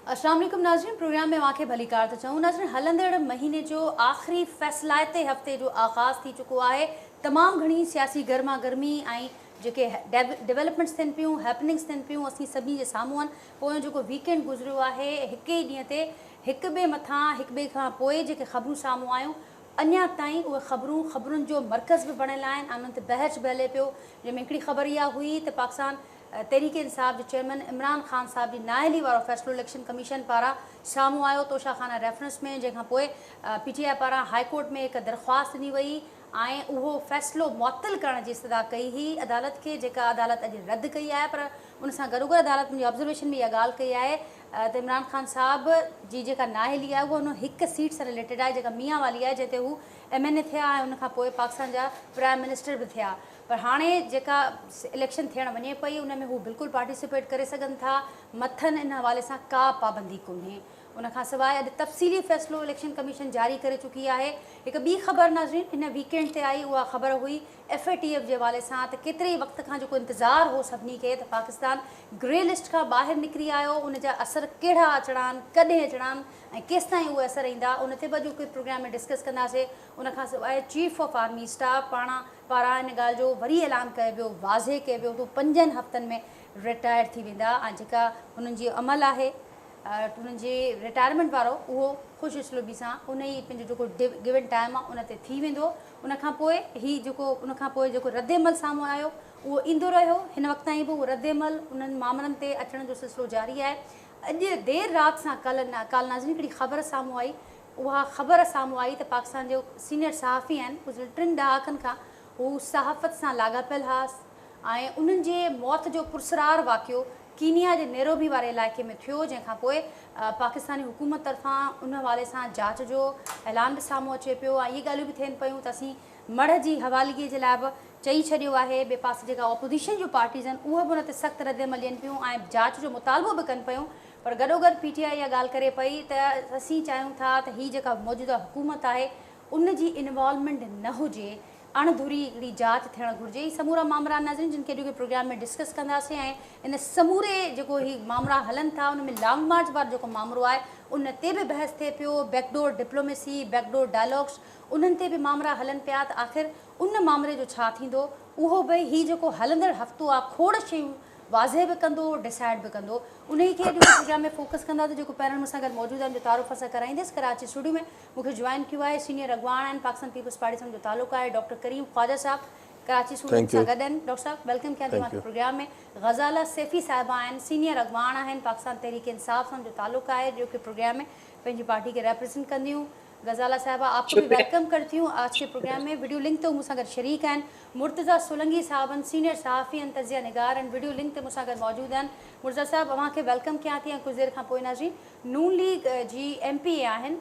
अस्सलाम वालेकुम नाज़रीन, प्रोग्राम में वाक़े भली कार तो चऊं। नाज़रीन, हलंदड़ महीने जो आख़िरी फ़ैसलाइते हफ़्ते जो आगाज़ थी चुको आहे। तमामु घणी सियासी गर्मा गर्मी ऐं जेके डेवलपमेंट्स थियनि पियूं, हैपनिंग्स थियनि पियूं, असीं सभिनी जे साम्हूं आहिनि। पोयों जेको वीकेंड गुज़रियो आहे, हिक ई ॾींहं ते हिक ॿिए मथां हिक ॿिए खां पोइ जेके ख़बरूं साम्हूं आयूं, अञा ताईं उहे ख़बरुनि जो मर्कज़ बि बणियल आहिनि ऐं उन्हनि ते बहस बि हले पियो। जंहिंमें हिकिड़ी ख़बर इहा हुई त पाकिस्तान तहरीके इंसाफ़ जे चेयरमैन इमरान ख़ान साहब जी नाअहली वारो फ़ैसिलो इलेक्शन कमीशन पारां साम्हूं आयो तोशाखाना रेफरेंस में, जंहिंखां पोइ PTI पारां हाई कोर्ट में हिकु दरख़्वास्त ॾिनी वई ऐं उहो फ़ैसिलो मुअत्तल करण जी इस्तदा कई हुई अदालत खे, जेका अदालत अॼु रद्द कई आहे। पर उन सां गॾोगॾु अदालत मुंहिंजी ऑब्ज़र्वेशन में इहा ॻाल्हि कई आहे त इमरान ख़ान साहब जी जेका नाअहली आहे उहा हुन हिकु सीट सां रिलेटेड आहे, जेका मियां वाली आहे, जिते हू MNA थिया ऐं उनखां पोइ पाकिस्तान जा प्राइम मिनिस्टर बि थिया। पर हाणे जेका इलेक्शन थियणु वञे पई उन में हू बिल्कुलु पार्टिसिपेट करे सघनि था, मथनि इन हवाले सां का पाबंदी कोन्हे। उनखां सवाइ अॼु तफ़सीली फ़ैसिलो इलेक्शन कमीशन जारी करे चुकी आहे। हिकु ॿी ख़बर नाज़रीन हिन वीकेंड ते आई, उहा ख़बर हुई FATF जे हवाले सां त केतिरे ई वक़्त खां जेको इंतज़ारु हो सभिनी खे त पाकिस्तान ग्रे लिस्ट खां ॿाहिरि निकिरी आयो, उन जा असर कहिड़ा अचणा आहिनि, कॾहिं अचणा आहिनि ऐं केसि ताईं उहे असर ईंदा, उन ते बि अॼु हिकु प्रोग्राम में डिस्कस कंदासीं। उनखां सवाइ चीफ ऑफ आर्मी स्टाफ पारां इन ॻाल्हि जो वरी ऐलान कयो वियो, वाज़े कयो वियो त 5 हफ़्तनि में रिटायर थी वेंदा ऐं जेका हुननि जी अमल आहे उन्हनि जे रिटायरमेंट वारो उहो ख़ुशि उसलूबी सां उन ई पंहिंजो जेको गिवन टाइम आहे उन ते थी वेंदो। उनखां पोइ उनखां पोइ जेको रद्दमल साम्हूं आयो उहो ईंदो रहियो। हिन वक़्त ताईं बि उहो रद्दमल उन्हनि मामलनि ते अचण जो सिलसिलो जारी आहे। अॼु देरि राति सां काल्ह नाज़रीन हिकिड़ी ख़बर साम्हूं आई, उहा ख़बर साम्हूं आई त पाकिस्तान जो सीनियर सहाफ़ी आहिनि, गुज़िरियल 3 ॾहाकनि खां हू सहाफ़त सां लाॻापियल हुआ ऐं उन्हनि जे मौत जो पुरसरार वाक़ियो कीनिया जे नैरोबी वारे इलाइक़े में थियो, जंहिंखां पोइ पाकिस्तानी हुकूमत तरफ़ां उन हवाले सां जांच जो ऐलान बि साम्हूं अचे पियो ऐं इहे ॻाल्हियूं बि थियनि पियूं त असीं मढ़ जी हवालगीअ जे लाइ बि चई छॾियो आहे। ॿिए पासे जेका ऑपोज़िशन जूं पार्टीज़ आहिनि उहे बि उन ते सख़्तु रद्दमल ॾियनि पियूं ऐं जांच जो मुतालबो बि कनि पियूं। पर गॾोगॾु PTI इहा ॻाल्हि करे पई त असीं चाहियूं था त हीअ जेका मौजूदा हुकूमत आहे उन जी इन्वॉल्वमेंट न हुजे, अणधुरी हिकिड़ी जांच थियणु घुरिजे। ही समूरा मामला नाज़रीन जिन खे अॼोके प्रोग्राम में डिस्कस कंदासीं ऐं इन समूरे जेको ही मामला हलनि था उन में लॉन्ग मार्च वारो जेको मामिलो आहे उन ते बि बहस थिए पियो, बैकडोर डिप्लोमेसी, बैकडोर डायलॉग्स, उन्हनि ते बि मामला हलनि पिया त आख़िर उन मामले जो छा थींदो, उहो बि हीउ जेको हलंदड़ हफ़्तो आहे खोड़ शयूं वाज़े बि कंदो, डिसाइड बि कंदो। उन ई खे अॼु प्रोग्राम में फोकस कंदा त जेको पहिरियों मूंसां गॾु मौजूदु आहिनि जो तारुफ़ सां कराईंदसि। कराची स्टूडियो में मूंखे जॉइन कयो आहे सीनियर अॻवान आहिनि, पाकिस्तान पीपल्स पार्टी सां जो तालुक़ु आहे, डॉक्टर करीम ख्वाजा साहब कराची स्टूडियो सां गॾु आहिनि। डॉक्टर साहब वेलकम कयां थी मां प्रोग्राम में। ग़ज़ाला सैफ़ी साहिबा आहिनि, सीनियर अॻवान आहिनि, पाकिस्तान तहरीक इंसाफ़ सां जो तालुक़ु आहे, जो कि प्रोग्राम में पंहिंजी पार्टी खे रिप्रेजेंट कंदियूं। ग़ज़ाला साहिबा आपको भी वेलकम करती हूँ आज के प्रोग्राम में। वीडियो लिंक तो मूंसां गॾु शरीक आहिनि मुर्तज़ा सोलंगी साहब आहिनि, सीनियर सहाफ़ी आहिनि, तज़िया निगार आहिनि, वीडियो लिंक ते मूंसां गॾु मौजूदु आहिनि। मुर्तज़ा साहब अव्हांखे वेलकम कयां थी ऐं कुझु देरि खां पोइ नाज़रीन नून लीग जी MP आहिनि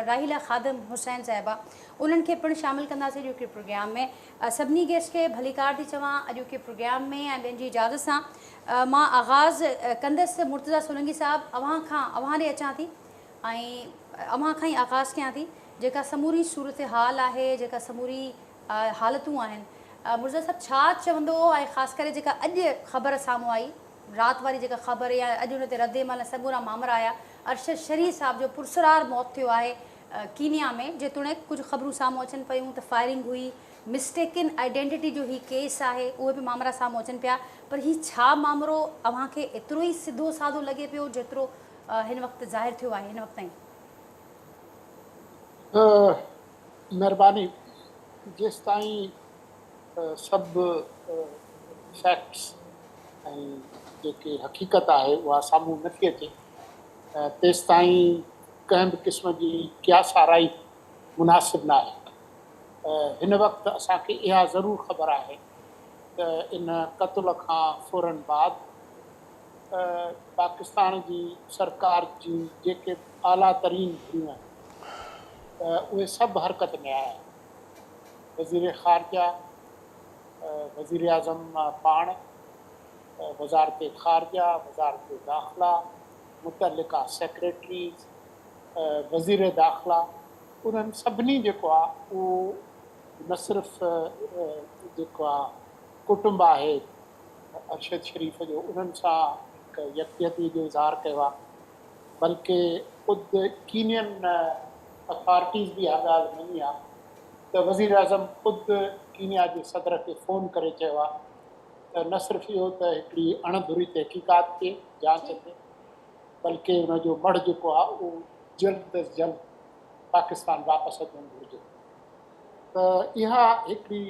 राहिला ख़ादम हुसैन साहिबा, उन्हनि खे पिणु शामिलु कंदासीं अॼोके प्रोग्राम में। सभिनी गेस्ट खे भलीकार थी चवां अॼोके प्रोग्राम में ऐं ॿियनि जी इजाज़त सां मां आगाज़ कंदसि। मुर्तज़ा सोलंगी साहब अव्हां ॾे अचां थी ऐं अव्हां खां ई आगाज़ कयां थी। जेका समूरी सूरत हाल आहे, जेका समूरी हालतूं आहिनि, मुर्तज़ा साहब छा चवंदो ऐं ख़ासि करे जेका अॼु ख़बर साम्हूं आई राति वारी जेका ख़बर या अॼु हुन ते रद्दमल समूरा मामला आया, अरशद शरीफ़ साहब जो पुरसरार मौत थियो आहे कीनिया में, जेतोणीकि कुझु ख़बरूं साम्हूं अचनि पियूं त फायरिंग हुई, मिस्टेकन आइडेंटिटी जो ही केस आहे, उहे बि मामला साम्हूं अचनि पिया। पर हीउ छा मामिलो अव्हांखे एतिरो ई सिधो साधो लॻे पियो जेतिरो हिन वक़्तु ज़ाहिर थियो आहे हिन वक़्त ताईं? महिरबानी। जेसि ताईं सभु फैक्ट्स ऐं जेके हक़ीक़त आहे उहा साम्हूं नथी अचे तेसि ताईं कंहिं बि क़िस्म जी क़यास आराई मुनासिबु न आहे। हिन वक़्तु असांखे इहा ज़रूरु ख़बर आहे त इन क़त्ल खां फ़ौरन बाद पाकिस्तान जी सरकार जी जेके आला तरीन हुयूं आहिनि उहे सभु हरकत में आया। वज़ीर ख़ारजा, वज़ीर आज़म पाण, वज़ारत ख़ारजा, वज़ारत दाख़िला, मुतल्लिक़ा सेक्रेटरीज़, वज़ीर दाख़िला, उन्हनि सभिनी जेको आहे उहो न सिर्फ़ु जेको आहे कुटुंब आहे अरशद शरीफ़ जो, उन्हनि सां हिकु यकजहती जो इज़हार कयो आहे बल्कि ख़ुदि कीनियन अथॉरिटीज़ बि इहा ॻाल्हि मञी आहे त वज़ीर आज़म ख़ुदि कीनिया जे सदर खे फ़ोन करे चयो आहे त न सिर्फ़ु इहो त हिकिड़ी अणधुरी तहक़ीक़ात थिए जांच थिए बल्कि हुनजो मढ़ जेको आहे उहो जल्द अज़ जल्द पाकिस्तान वापसि अचणु घुरिजे। त इहा हिकिड़ी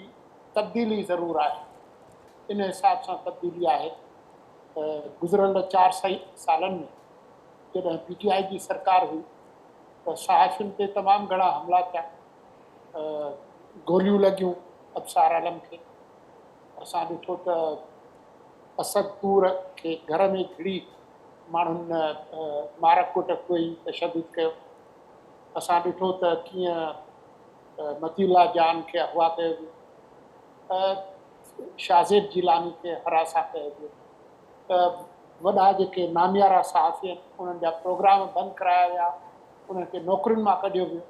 तब्दीली ज़रूरु आहे। इन हिसाब सां तब्दीली आहे त गुज़िरियल 4 सालनि में जॾहिं PTI जी सरकार हुई त सहाफ़ियुनि ते तमामु घणा हमला थिया, गोलियूं लॻियूं अबसार आलम खे। असां ॾिठो त असद तूर खे घर में घिड़ी माण्हुनि मारक कुट कई, तशदुद कयो। असां ॾिठो त कीअं मतीउल्ला जान खे अगवा कयो वियो, शाज़िब जिलानी खे हरासा कयो वियो, त वॾा जेके नामियारा सहाफ़ी आहिनि उन्हनि जा प्रोग्राम बंदि कराया विया, उन्हनि खे नौकरियुनि मां कढियो वियो।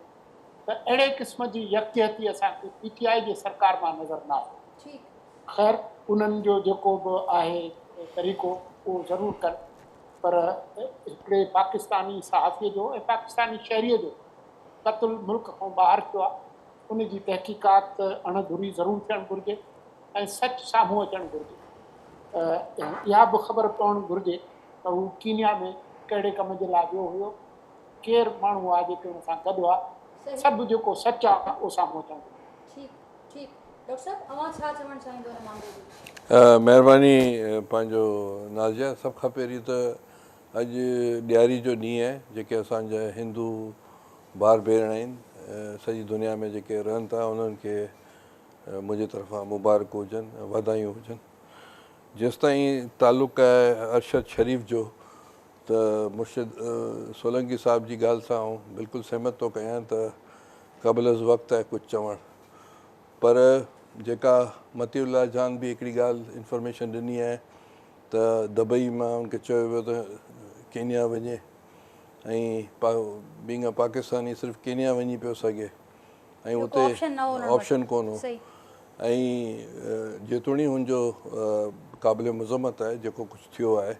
त अहिड़े क़िस्म जी यकजहती असांखे PTI जे सरकार मां नज़र न आई। ख़ैर उन्हनि जो जेको बि आहे तरीक़ो उहो ज़रूरु कनि, पर हिकिड़े पाकिस्तानी सहाफ़ीअ जो ऐं पाकिस्तानी शहरीअ जो क़त्ल मुल्क खां ॿाहिरि थियो आहे, उन जी तहक़ीक़ात अणधुरी ज़रूरु थियणु घुरिजे ऐं सच साम्हूं अचणु घुरिजे। इहा बि ख़बर पवणु घुरिजे त हू कीनिया में कहिड़े कम जे लाइ वियो हुयो, केरु माण्हू आहे जेके हुन सां गॾु आहे, सभु जेको सच आहे उहो साम्हूं अचणु घुरिजे। डॉक्टर साहब अवां छा चवणु चाहींदो हिन मामले में? महिरबानी पंहिंजो नाज़िया। सभु खां पहिरीं त अॼु ॾियारी जो ॾींहुं आहे। जेके असांजा हिंदू भाउर भेण आहिनि सॼी दुनिया में जेके रहनि था उन्हनि खे मुंहिंजी तरफ़ां मुबारक हुजनि, वाधायूं हुजनि। जेसि ताईं तालुक़ु आहे अरशद शरीफ़ जो, त मुर्शिद सोलंकी साहिब जी ॻाल्हि सां आउं बिल्कुलु सहमत थो कयां त क़बल वक़्तु आहे कुझु चवणु। पर जेका मतीउल्ला जान बि हिकिड़ी ॻाल्हि इंफॉर्मेशन ॾिनी आहे त दुबई मां उनखे चयो वियो त केनिया वञे, ऐं बीइंग अ पाकिस्तानी सिर्फ़ु केनिया वञी पियो सघे ऐं उते ऑप्शन कोन हो। ऐं जेतोणी हुनजो क़ाबिल मज़म्मत आहे जेको कुझु थियो आहे,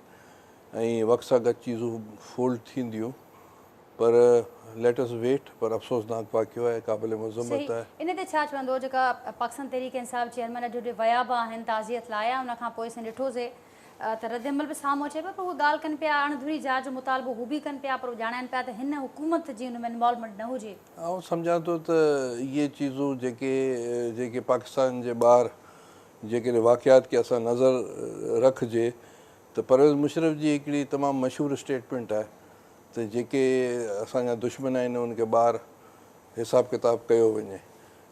ऐं वक़्त सां गॾु चीज़ूं फोल्ड थींदियूं, पर लेट अस वेट। पर अफ़सोसनाक वाक़ियो आहे, क़ाबिल मज़म्मत आहे। इन ते छा चवंदो जेका पाकिस्तान तहरीक इंसाफ़ चेयरमैन अॼु विया बि आहिनि, ताज़ियत लाया, उन खां पोइ असां ॾिठोसीं त रद्दमल बि साम्हूं अचे पियो, पर उहे ॻाल्हि कनि पिया अणधुरी जांच जो मुतालबो हू बि कनि पिया, पर ॼाणाइनि पिया त हिन हुकूमत जी हुन में इन्वॉल्वमेंट न हुजे। आउं सम्झां थो त इहे चीज़ूं जेके पाकिस्तान जे ॿाहिरि जेके वाक़ियात खे असां नज़र रखिजे त परवेज़ मुशर्रफ जी हिकिड़ी तमामु मशहूरु स्टेटमेंट आहे त जेके असांजा दुश्मन आहिनि उनखे ॿाहिरि हिसाबु किताबु कयो वञे।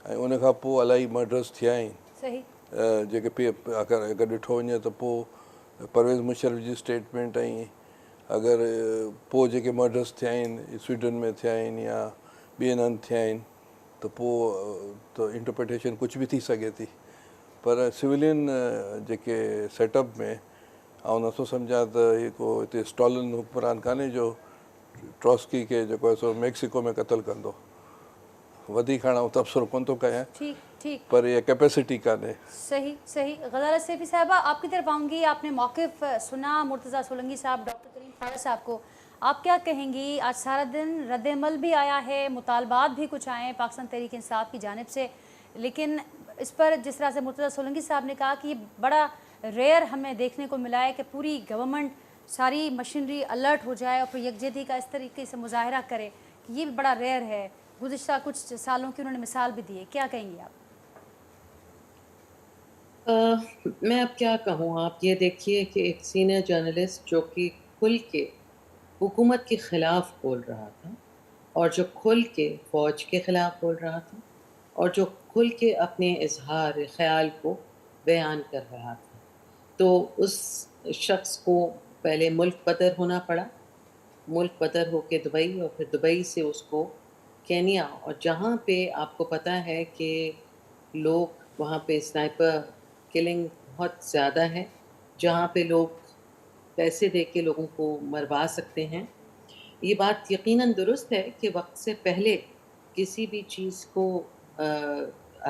ऐं उन खां पोइ इलाही मर्डर्स थिया आहिनि जेके अगरि ॾिठो वञे त पोइ परवेज़ मुशर्रफ जी स्टेटमेंट, ऐं अगरि पोइ जेके मर्डर्स थिया आहिनि स्वीडन में थिया आहिनि या ॿियनि हंधि थिया आहिनि त पोइ त इंटरप्रिटेशन कुझु बि थी सघे थी। पर सिविलियन जेके सेटअप में आउं नथो सम्झां त को हिते स्टॉलिन हुकमरान कान्हे जो ट्रॉस्की खे जेको आहे सो मैक्सिको में क़तल कंदो। वधीक हाणे आउं तबसरो कोन थो कयां, पर इहा कैपेसिटी कान्हे। सही। गज़ाला सैफी साहबा, आपकी तरफ आऊँगी। आपने मौक़िफ़ सुना मुर्तज़ा सोलंकी साहब, डॉक्टर करीम फायद साहब को, आप क्या कहेंगी? आज सारा दिन रद्दमल भी आया है, मुतालबात भी कुछ आए हैं पाकिस्तान तहरीक इंसाफ की जानिब से, लेकिन इस पर जिस तरह से मुर्तज़ा सोलंकी साहब ने कहा कि ये बड़ा रेयर हमें देखने को मिला है कि पूरी गवर्नमेंट सारी मशीनरी अलर्ट हो जाए और फिर यकजहती का इस तरीके से मुजाहरा करे, कि ये भी बड़ा रेयर है। गुज़िश्ता कुछ सालों की उन्होंने मिसाल भी दी है, क्या कहेंगी आप? मैं अब क्या कहूँ। आप ये देखिए कि एक सीनियर जर्नलिस्ट जो कि खुल के हुकूमत के ख़िलाफ़ बोल रहा था, और जो खुल के फ़ौज के ख़िलाफ़ बोल रहा था, और जो खुल के अपने इजहार ख़याल को बयान कर रहा था, तो उस शख्स को पहले मुल्क बदर होना पड़ा। मुल्क बदर होके दुबई, और फिर दुबई से उसको केनिया, और जहाँ पे आपको पता है कि लोग वहाँ पे स्नाइपर किलिंग बहुत ज़्यादा है, जहाँ पे लोग पैसे दे के लोगों को मरवा सकते हैं। ये बात यकीनन दुरुस्त है कि वक्त से पहले किसी भी चीज़ को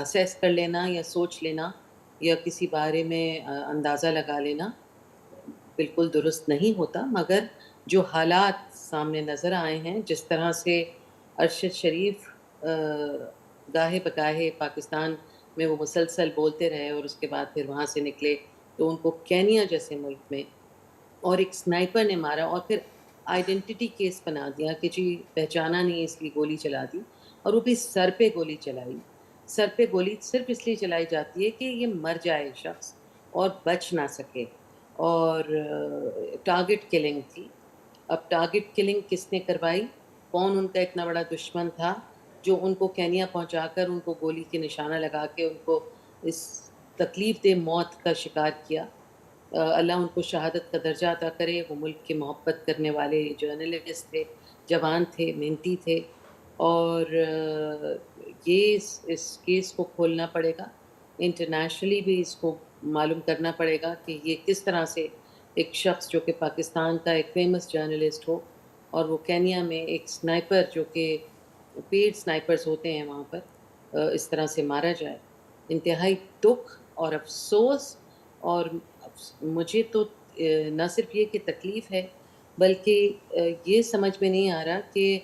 असेस कर लेना या सोच लेना या किसी बारे में अंदाज़ा लगा लेना बिल्कुल दुरुस्त नहीं होता, मगर जो हालात سامنے نظر آئے ہیں. جس طرح سے ارشد شریف گاہے بگاہے پاکستان میں وہ مسلسل بولتے رہے اور اس کے بعد پھر وہاں سے نکلے تو ان کو کینیا جیسے ملک میں اور ایک سنائپر نے مارا اور پھر آئیڈینٹی کیس بنا دیا کہ جی پہچانا نہیں اس لیے گولی چلا دی, اور وہ بھی سر پہ گولی چلائی. سر پہ گولی صرف اس لیے چلائی جاتی ہے کہ یہ مر جائے شخص اور بچ نہ سکے, اور ٹارگٹ کلنگ تھی. اب ٹارگٹ کلنگ کس نے کروائی, کون ان کا اتنا بڑا دشمن تھا جو ان کو کینیا پہنچا کر ان کو گولی کے نشانہ لگا کے ان کو اس تکلیف دہ موت کا شکار کیا. اللہ ان کو شہادت کا درجہ عطا کرے. وہ ملک کے محبت کرنے والے جرنلسٹ تھے, جوان تھے, محنتی تھے, اور یہ اس کیس کو کھولنا پڑے گا, انٹرنیشنلی بھی اس کو معلوم کرنا پڑے گا کہ یہ کس طرح سے ایک شخص جو کہ پاکستان کا ایک فیمس جرنلسٹ ہو اور وہ کینیا میں ایک سنائپر جو کہ پیڈ سنائپرز ہوتے ہیں وہاں پر اس طرح سے مارا جائے. انتہائی دکھ اور افسوس, اور مجھے تو نہ صرف یہ کہ تکلیف ہے بلکہ یہ سمجھ میں نہیں آ رہا کہ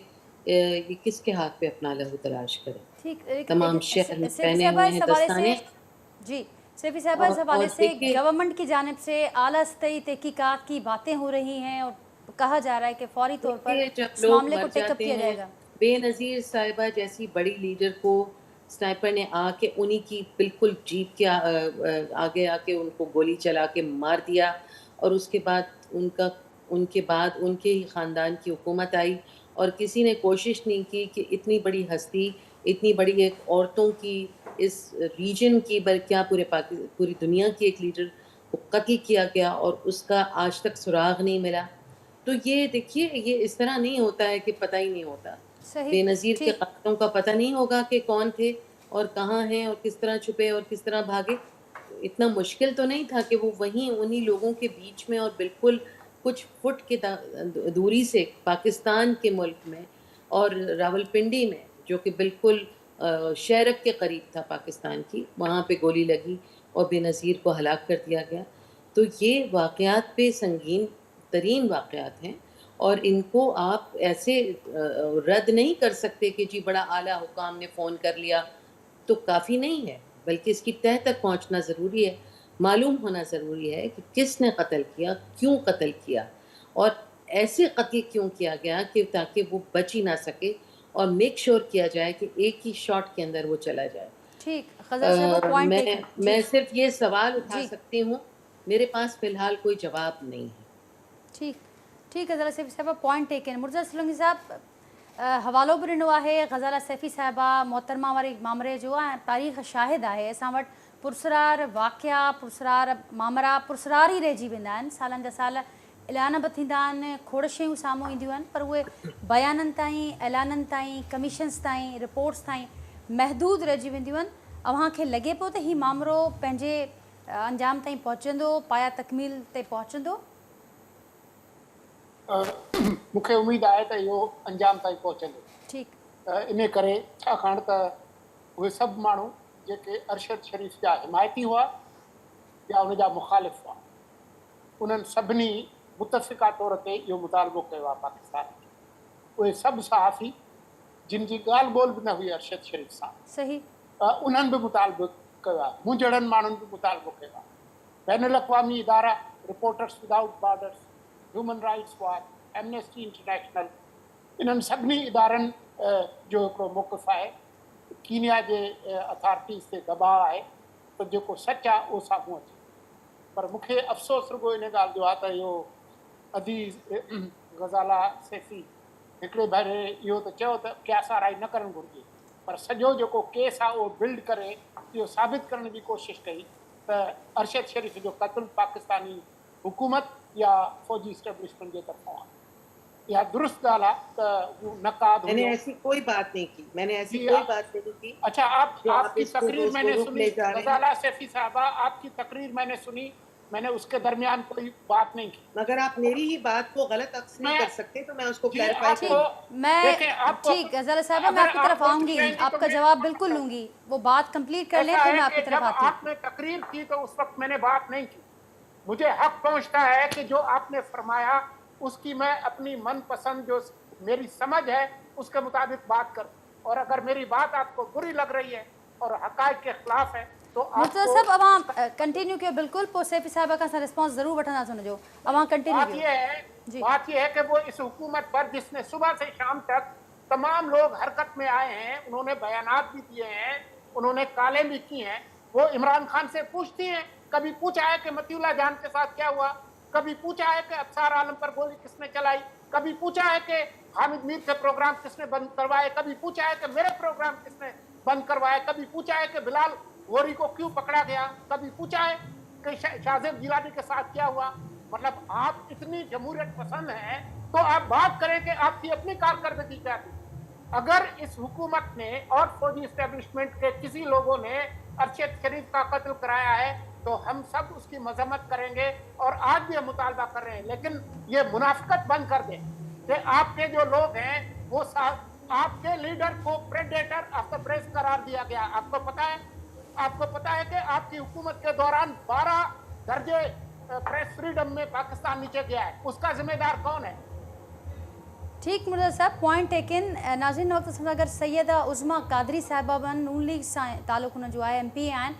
یہ کس کے ہاتھ پہ اپنا لہو تلاش کرے. ٹھیک, تمام شہر میں سیفی پہنے صاحبہ ہوئے اس ہیں حوالے دستانے. سے, جی سیفی صاحبہ اس حوالے سے دیکھیے گورنمنٹ کی جانب سے اعلیٰ سطحی تحقیقات کی باتیں ہو رہی ہیں اور کہا جا رہا ہے کہ فوری طور پر جب اس لوگ معاملے مر کو ٹیک اپ جاتے کیا ہیں, جائے گا. بے نظیر صاحبہ جیسی بڑی لیڈر کو سنائپر نے آ کے انہی کی بالکل جیپ کے آگے آ کے ان کو گولی چلا کے مار دیا, اور اس کے بعد ان کے ہی خاندان کی حکومت آئی, اور کسی نے کوشش نہیں کی کہ اتنی بڑی ہستی, اتنی بڑی ایک عورتوں کی اس ریجن کی بلکہ پوری دنیا کی ایک لیڈر کو قتل کیا گیا اور اس کا آج تک سراغ نہیں ملا. تو یہ دیکھیے یہ اس طرح نہیں ہوتا ہے کہ پتہ ہی نہیں ہوتا. صحیح, بے نظیر کے ٹھیک, قاتلوں کا پتہ نہیں ہوگا کہ کون تھے اور کہاں ہیں اور کس طرح چھپے اور کس طرح بھاگے. اتنا مشکل تو نہیں تھا کہ وہ وہیں انہی لوگوں کے بیچ میں اور بالکل کچھ فٹ کی دوری سے پاکستان کے ملک میں اور راولپنڈی میں جو کہ بالکل شہرک کے قریب تھا پاکستان کی, وہاں پہ گولی لگی اور بے نظیر کو ہلاک کر دیا گیا. تو یہ واقعات پہ سنگین ترین واقعات ہیں, اور ان کو آپ ایسے رد نہیں کر سکتے کہ جی بڑا اعلیٰ حکام نے فون کر لیا تو کافی نہیں ہے, بلکہ اس کی تہہ تک پہنچنا ضروری ہے. معلوم ہونا ضروری ہے کہ کس نے قتل کیا, کیوں قتل کیا, اور ایسے قتل کیوں کیا گیا کہ تاکہ وہ بچ ہی نہ سکے, اور میک شور کیا جائے کہ ایک ہی شاٹ کے اندر وہ چلا جائے. ٹھیک, غزل صاحبہ پوائنٹ ٹیکن. میں صرف یہ سوال اٹھا جی, سکتی ہوں, میرے پاس فی الحال کوئی جواب نہیں ہے. ٹھیک غزالہ سیفی صاحبہ پوائنٹ ٹیکن. مرزا سلونگی صاحب حوالو بھی ॾिनो आहे غزالہ سیفی صاحबा मोहतरमा वारे मामले जो ऐं तारीख़ शाहिद आहे. असां वटि पुरसरार वाक़िया, पुरसरार मामरा पुरसरार ई रहिजी वेंदा आहिनि. सालनि जा साल ऐलान बि थींदा आहिनि, खोड़ शयूं साम्हूं ईंदियूं आहिनि, पर उहे बयाननि ताईं, ऐलाननि ताईं, कमीशन्स ताईं, रिपोर्ट्स ताईं महदूद रहिजी वेंदियूं आहिनि. अव्हांखे लॻे पियो त हीउ मामिलो पंहिंजे अंजाम ताईं पहुचंदो, पाया तकमील ते पहुचंदो? मूंखे उमेदु आहे त इहो अंजाम ताईं पहुचंदो. ठीकु, इन करे छाकाणि त उहे सभु माण्हू जेके अरशद शरीफ़ जा हिमायती हुआ या उनजा मुख़ालिफ़ हुआ, उन्हनि सभिनी मुतफ़िक़ा तौर ते इहो मुतालबो कयो आहे पाकिस्तान खे. उहे सभु सहाफ़ी जिन जी ॻाल्हि ॿोल बि न हुई अरशद शरीफ़ सां, सही, उन्हनि बि मुतालबो कयो आहे. मुंझड़नि माण्हुनि बि मुतालबो कयो आहे. बैनुल अक़वामी इदारा, reporters without borders, human rights watch, amnesty international, इन्हनि सभिनी इदारनि जो हिकिड़ो मौक़िफ़ आहे. कीनिया जे अथॉरिटीज़ ते दबाव आहे त जेको सच आहे उहो साम्हूं अचे. पर मूंखे अफ़सोस रुॻो इन ॻाल्हि जो आहे त इहो अदीज़ गज़ाला सैफ़ी हिकिड़े भेरे इहो त चयो त क़यासाराई न करणु घुरिजे, पर सॼो जेको केस आहे उहो बिल्ड करे इहो साबित करण जी कोशिशि कई त अरशद शरीफ़ जो क़त्ल पाकिस्तानी हुकूमत या फ़ौजी इस्टेब्लिशमेंट जे तरफ़ां आहे. इहा दुरुस्त ॻाल्हि आहे त हू नक़ाद मैंने हुयो. ऐसी कोई बात नहीं की, मैंने ऐसी जी, कोई बात नहीं की. अच्छा, आपकी इसको तकरीर रोज़ मैंने रोज़ सुनी ले जा रहे हैं. गज़ाला सैफ़ी साहबा, आपकी तकरीर मैंने सुनी, मैंने उसके दरमियान कोई बात नहीं की. मगर आप मेरी ही बात को गलत अक्स नहीं मैं- कर सकते, तो मैं उसको जी, क्लैरिफाई आपको- करूँ. मैं देखें, आपको- ठीक गज़ाला साहबा, मैं अगर आपकी तरफ आपको आऊँगी, कहेंगी तो आपका मैं- जवाब बिल्कुल लूँगी. वो बात कंप्लीट कर लें ऐसा फिर है मैं कि आपकी तरफ जब आती हूँ. आपने तकरीर की तो उस वक्त मैंने बात नहीं की. मुझे हक पहुंचता है कि जो आपने फरमाया उसकी मैं अपनी मनपसंद जो मेरी समझ है उसके मुताबिक बात करूं, और अगर मेरी बात आपको बुरी लग रही है और हक़ाइक़ के ख़िलाफ़ है तो मुर्तज़ा आपको साहब अवां कंटिन्यू कयो बिल्कुल, पोइ सैफ़ी साहिबा खां असां रिस्पॉन्स ज़रूर वठंदासीं हुनजो, अवां कंटिन्यू बात कयो। ये है जी। बात ये है कि वो इस हुकूमत पर जिसने सुबह से शाम तक तमाम लोग हरकत में आए हैं, उन्होंने बयानात भी दिए हैं, उन्होंने कालें भी की हैं, वो इमरान खान से पूछती हैं। कभी पूछा है कि मतीउल्लाह जान के साथ क्या हुआ, कभी पूछा है कि अफसार आलम पर गोली किसने चलाई, कभी पूछा है कि हामिद मीर के प्रोग्राम किसने बंद करवाए, कभी पूछा है कि मेरे प्रोग्राम किसने बंद करवाए, कभी पूछा है कि बिलाल गोरी को क्यों पकड़ा गया, कभी पूछा है कि शाहजेब जिलानी के साथ क्या हुआ। मतलब आप इतनी जमहूरियत पसंद हैं तो आप बात करें कि आपकी अपनी कारकर्दगी क्या थी। अगर इस हुकूमत ने और फौजी इस्टेब्लिशमेंट के किसी लोगों ने अरशद शरीफ का कत्ल कराया है तो हम सब उसकी मजम्मत करेंगे और आज भी हम मुतालबा कर रहे हैं, लेकिन ये मुनाफिकत बंद कर दें कि आपके जो लोग हैं वो आपके लीडर को प्रेडेटर ऑफ द प्रेस करार दिया गया। आपको पता है कि आपकी हुकूमत के दौरान 12 दर्जे प्रेस फ्रीडम में पाकिस्तान नीचे गया है, उसका जिम्मेदार कौन है? ठीक मुर्तज़ा साहब, पॉइंट टेकन। नाज़रीन वक्त असां अगर सैयदा उज़मा कादरी साहिबा बन नून लीग सां ताल्लुक़ हुन जो आहे, MP आहिनि।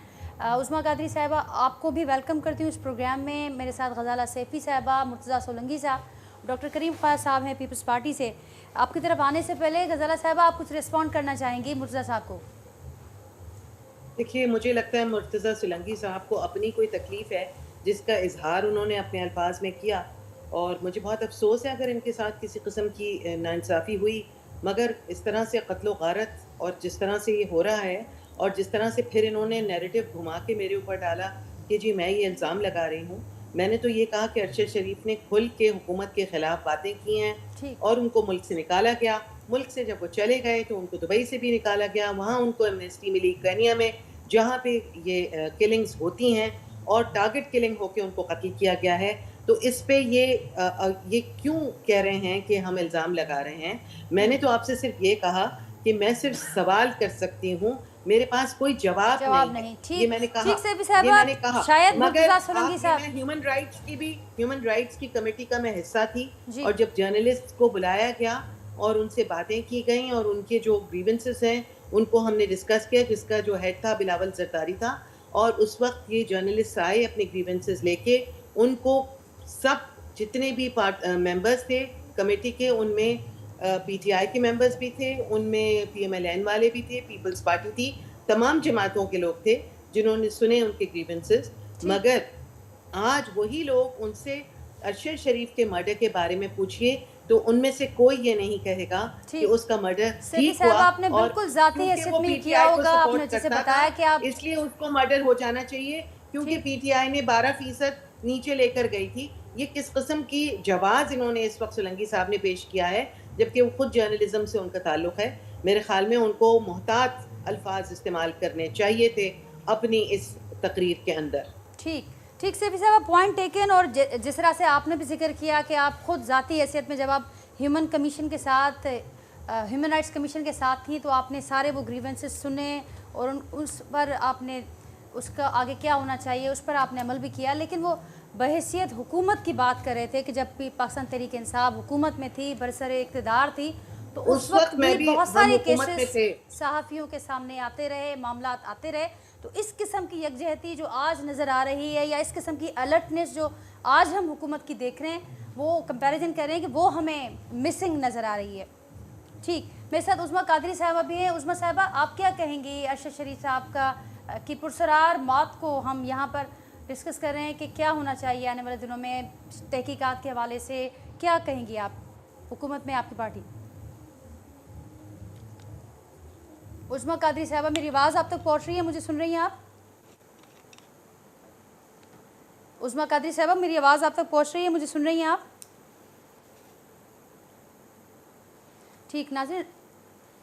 उज़मा कादरी साहिबा, आपको भी वेलकम करती हूँ इस प्रोग्राम में। मेरे साथ गज़ाला सैफ़ी साहिबा, मुर्तज़ा सोलंकी साहब, डॉक्टर करीम ख़ान साहब हैं पीपल्स पार्टी से। आपकी तरफ आने से पहले गज़ाला साहिबा आप कुछ रिस्पॉन्ड करना चाहेंगी मुर्तज़ा साहब को? देखिए, मुझे लगता है मुर्तज़ा सोलंकी साहब को अपनी कोई तकलीफ़ है जिसका इजहार उन्होंने अपने अल्फाज में किया, और मुझे बहुत अफसोस है अगर इनके साथ किसी किस्म की नाइंसाफ़ी हुई। मगर इस तरह से क़त्ल गारत और जिस तरह से ये हो रहा है और जिस तरह से फिर इन्होंने नैरेटिव घुमा के मेरे ऊपर डाला कि जी मैं ये इल्ज़ाम लगा रही हूँ, मैंने तो ये कहा कि अरशद शरीफ ने खुल के हुकूमत के ख़िलाफ़ बातें की हैं और उनको मुल्क से निकाला गया। मुल्क से जब वो चले गए तो उनको दुबई से भी निकाला गया, वहाँ उनको एमनेस्टी मिली केनिया में, जहाँ पे ये किलिंग्स होती हैं और टारगेट किलिंग होके उनको कत्ल किया गया है। तो इस पे ये क्यों कह रहे हैं कि हम इल्ज़ाम लगा रहे हैं? मैंने तो आपसे सिर्फ ये कहा कि मैं सिर्फ सवाल कर सकती हूँ, मेरे पास कोई जवाब नहीं है। ये मैंने कहा, ये मैंने कहा। शायद मगर सोलंकी साहब, मैं ह्यूमन राइट्स की कमेटी का मैं हिस्सा थी, और जब जर्नलिस्ट को बुलाया गया और उनसे बातें की गई और उनके जो ग्रीवेंसेस हैं उनको हमने डिस्कस किया, जिसका जो हेड था बिलावल जरदारी था, और उस वक्त ये जर्नलिस्ट आए अपने ग्रीवेंसेस लेके। उनको सब जितने भी मेंबर्स थे कमेटी के, उनमें PTI के मेंबर्स भी थे, उनमें PMLN वाले भी थे, पीपल्स पार्टी थी, तमाम जमातों के लोग थे जिन्होंने सुने उनके ग्रीवेंसेस। मगर आज वही लोग उनसे अरशद शरीफ के मर्डर के बारे में पूछिए तो उनमें से कोई ये नहीं कहेगा कि उसका मर्डर ठीक हुआ। आपने बिल्कुल ज़ाती हैसियत में किया होगा, आपने जैसे बताया कि आप, इसलिए उसको मर्डर हो जाना चाहिए, क्योंकि PTI ने 12% नीचे लेकर गई थी। ये किस किस्म की जवाब इन्होंने इस वक्त सोलंकी साहब ने पेश किया है, जबकि वो खुद जर्नलिज्म से उनका ताल्लुक है। मेरे ख्याल में उनको मोहतात अल्फाज इस्तेमाल करने चाहिए थे अपनी इस तकरीर के अंदर। ठीक से भी साहब, पॉइंट टेकन। और जिस तरह से आपने भी जिक्र किया कि आप खुद ज़ाती हैसियत में जब आप ह्यूमन कमीशन के साथ, ह्यूमन राइट्स कमीशन के साथ थी, तो आपने सारे वो ग्रीवेंसेस सुने और उस पर आपने उसका आगे क्या होना चाहिए उस पर आपने अमल भी किया। लेकिन वो बहैसियत हुकूमत की बात कर रहे थे कि जब भी पाकिस्तान तहरीक इंसाफ हुकूमत में थी, बरसर इक़्तिदार थी, तो उस वक्त भी बहुत सारे केसेस सहाफ़ियों के सामने आते रहे, मामलात आते रहे। तो इस किस्म की यकजहती जो आज नज़र आ रही है, या इस किस्म की अलर्टनेस जो आज हम हुकूमत की देख रहे हैं, वो कंपैरिजन कर रहे हैं कि वो हमें मिसिंग नज़र आ रही है। ठीक, मेरे साथ उज़मा कादरी साहबा भी हैं। उज़मा साहबा, आप क्या कहेंगी अरशद शरीफ साहब का की पुरसरार मौत को हम यहाँ पर डिस्कस कर रहे हैं कि क्या होना चाहिए आने वाले दिनों में तहकीकात के हवाले से? क्या कहेंगी आप, हुकूमत में आपकी पार्टी? उज़मा कादरी साहबा, मेरी आवाज़ आप तक पहुँच रही है? मुझे सुन रही हैं आप? उज़मा कादरी साहबा, मेरी आवाज़ आप तक पहुँच रही है? मुझे सुन रही हैं आप? ठीक, नाज़रीन,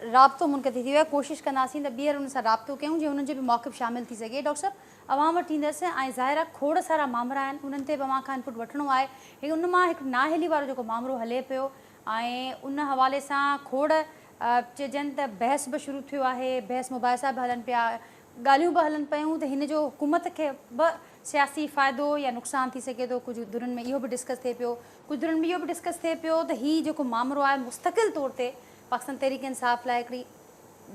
राब्तो मुनक़ती थी वियो आहे, कोशिशि कंदासीं त ॿीहर हुन सां राब्तो कयूं जीअं हुननि जो बि मौक़िफ़ शामिल थी सघे। डॉक्टर साहब, अवां वटि ईंदसि, ऐं ज़ाहिर आहे खोड़ सारा मामला आहिनि, उन्हनि ते बि अवां खां इनपुट वठिणो आहे। उन मां हिकु नाअहली वारो जेको मामिलो हले पियो, ऐं उन हवाले सां खोड़ चइजनि त बहस बि शुरू थियो आहे, बहस मुबाहिसा बि हलनि पिया, ॻाल्हियूं बि हलनि पियूं त हिन जो हुकूमत खे बि सियासी फ़ाइदो या नुक़सानु थी सघे थो। कुझु धुरनि में इहो बि डिस्कस थिए पियो, कुझु ॾींहनि में इहो बि डिस्कस थिए पियो त हीउ जेको मामिलो आहे मुस्तक़िल तौर ते पाकिस्तान तहरीक इंसाफ़ लाइ हिकिड़ी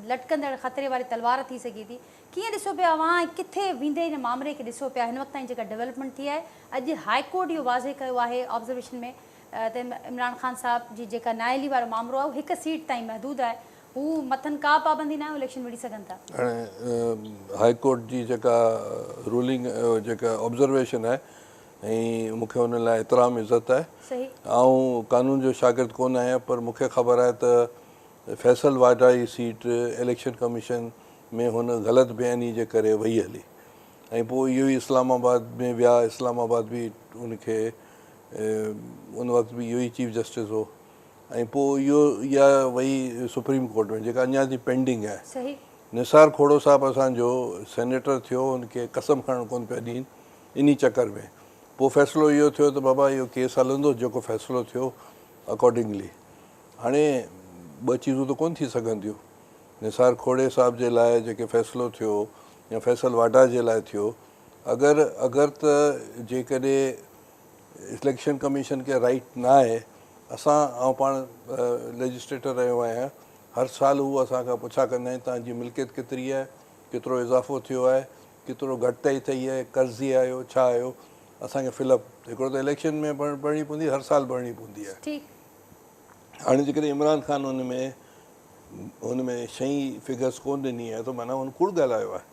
लटकंदड़ ख़तरे वारी तलवार थी सघे थी। कीअं ॾिसो पिया अव्हां ऐं किथे वेंदे हिन मामले खे ॾिसो पिया हिन वक़्त ताईं जेका डेवलपमेंट थी आहे? अॼु हाई कोर्ट इहो वाज़े कयो आहे ऑब्ज़र्वेशन में त इमरान ख़ान साहब जी जेका नाइली वारो मामिलो आहे उहो हिकु सीट ताईं महदूद आहे, हू मथनि का पाबंदी न आहे, इलेक्शन विढ़ी सघनि था। हाणे हाई कोर्ट जी जेका रूलिंग जेका ऑब्ज़र्वेशन आहे ऐं मूंखे हुन लाइ एतिराम इज़त आहे। सही। ऐं कानून जो शागिर्द कोन आहियां, पर मूंखे ख़बर आहे त फैसल वाडा जी सीट इलेक्शन कमीशन में हुन ग़लति बयानी जे करे वई हली ऐं पोइ इहो ई इस्लामाबाद में विया। इस्लामाबाद बि उनखे उन वक़्तु बि इहो ई चीफ जस्टिस हो ऐं पोइ इहा वई सुप्रीम कोर्ट में जेका अञा जी पेंडिंग आहे। सही। निसार खोड़ो साहब असांजो सेनेटर थियो, हुनखे कसम खणणु कोन पिया ॾींहुं इन चकर में। पोइ फ़ैसिलो इहो थियो त बाबा इहो केस हलंदो, जेको फ़ैसिलो थियो अकॉर्डिंगली। हाणे ॿ चीज़ूं त कोन थी सघंदियूं। निसार खोड़े साहब जे लाइ जेके फ़ैसिलो थियो या फैसल वाडा जे लाइ थियो, अगरि त जेकॾहिं इलेक्शन कमीशन खे राइट न आहे, आउं पाण लेजिस्लेटर रहियो आहियां, हर साल हू असांखां पुछा कंदा आहिनि तव्हांजी मिल्कियत केतिरी आहे, केतिरो इज़ाफ़ो थियो आहे, केतिरो घटिताई थी आहे, कर्ज़ी आयो छा आयो, असांखे फिलअप हिकिड़ो त इलेक्शन में भरणी पवंदी, हर साल भरणी पवंदी आहे। हाणे जेकॾहिं इमरान ख़ान हुन में 6 फिगर्स कोन ॾिनी आहे त माना हुन कूड़ ॻाल्हायो आहे,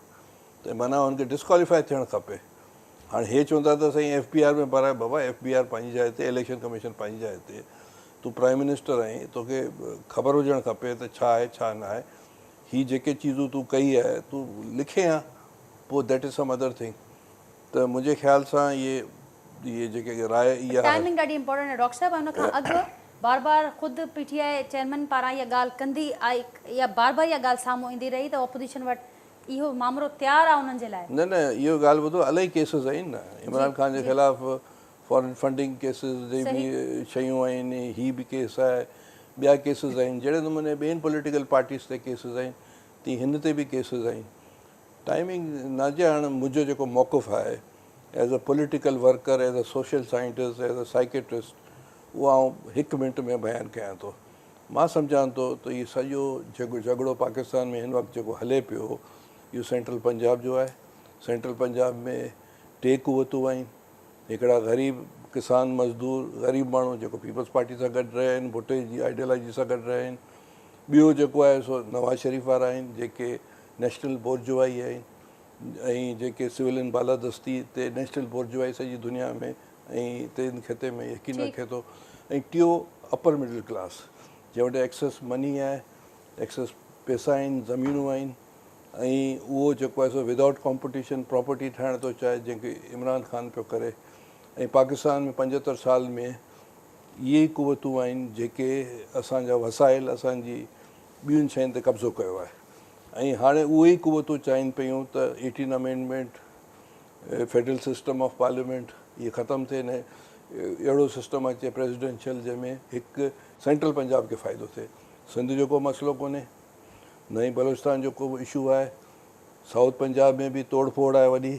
त माना हुनखे डिस्क्वालीफाई थियणु खपे। हाणे हे चवंदा त साईं FBR में भराए, बाबा FBR पंहिंजी जाइ ते, इलेक्शन कमीशन पंहिंजी जाइ ते, तूं प्राइम मिनिस्टर आहीं, तोखे ख़बर हुजणु खपे त छा आहे छा न आहे। हीअ जेके चीज़ूं तूं कई आहे तूं लिखे आहे, पोइ that is some other thing. त मुंहिंजे ख़्याल सां इहे जेके राय इहा टाइमिंग ॾाढी इंपॉर्टेंट आहे डॉक्टर साहिब। हुन खां अॻु बार बार ख़ुदि PTI चेयरमैन पारां इहा ॻाल्हि कंदी आई या बार बार इहा ॻाल्हि साम्हूं ईंदी रही त ऑपोजिशन वटि इहो मामिलो तयारु आहे उन्हनि जे लाइ। न इहो ॻाल्हि ॿुधो, इलाही केसिस आहिनि न इमरान ख़ान जे ख़िलाफ़, फॉरेन फंडिंग केसिस जी बि शयूं आहिनि, हीअ बि केस आहे, ॿिया केसिस आहिनि, जहिड़े नमूने ॿियनि पॉलिटिकल पार्टीज़ ते केसिस आहिनि, तीअं हिन ते बि केसिस आहिनि। टाइमिंग नाज़िया, हाणे मुंहिंजो जेको मौक़ुफ़ आहे as a political worker, as a social scientist, as a psychiatrist, उहो आउं 1 मिंट में बयानु कयां थो। मां सम्झां थो त इहो सॼो जेको झगड़ो पाकिस्तान में हिन वक़्तु जेको हले पियो, इहो सेंट्रल पंजाब जो आहे। सेंट्रल पंजाब में 2 क़ुवतूं आहिनि, हिकिड़ा ग़रीब किसान मज़दूर ग़रीब माण्हू जेको पीपल्स पार्टी सां गॾु रहिया आहिनि, भुट्टे जी आइडियोलॉजी सां गॾु रहिया आहिनि। ॿियो जेको आहे सो नवाज़ शरीफ़ वारा आहिनि जेके नेशनल बोर्जुआई आहिनि ऐं जेके सिविलियन बालादस्ती ते नेशनल बोर्जुआई सॼी दुनिया में ऐं तिन खिते में यकीन रखे थो। ऐं टियों अपर मिडिल क्लास, जंहिं वटि एक्सेस मनी आहे, एक्सेस पैसा आहिनि, ज़मीनूं आहिनि, ऐं उहो जेको आहे सो विदाउट कॉम्पिटिशन प्रॉपर्टी ठाहिणु थो चाहे, जंहिंखे इमरान ख़ान पियो करे। ऐं पाकिस्तान में 75 साल में इहे ई क़ुवतूं आहिनि जेके असांजा वसाइल, असांजी ॿियुनि शयुनि ते कब्ज़ो कयो आहे। ऐं हाणे उहे ई क़ुवतूं चाहिनि पियूं त 18 amendment, federal system of parliament इहे ख़तमु थिए, न अहिड़ो सिस्टम अचे प्रेसिडेंशियल जंहिंमें हिकु सेंट्रल पंजाब खे फ़ाइदो थिए। सिंध जो को मसइलो कोन्हे, न ई बलोचिस्तान जो को इशू आहे, साउथ पंजाब में बि तोड़ फोड़ आहे वॾी,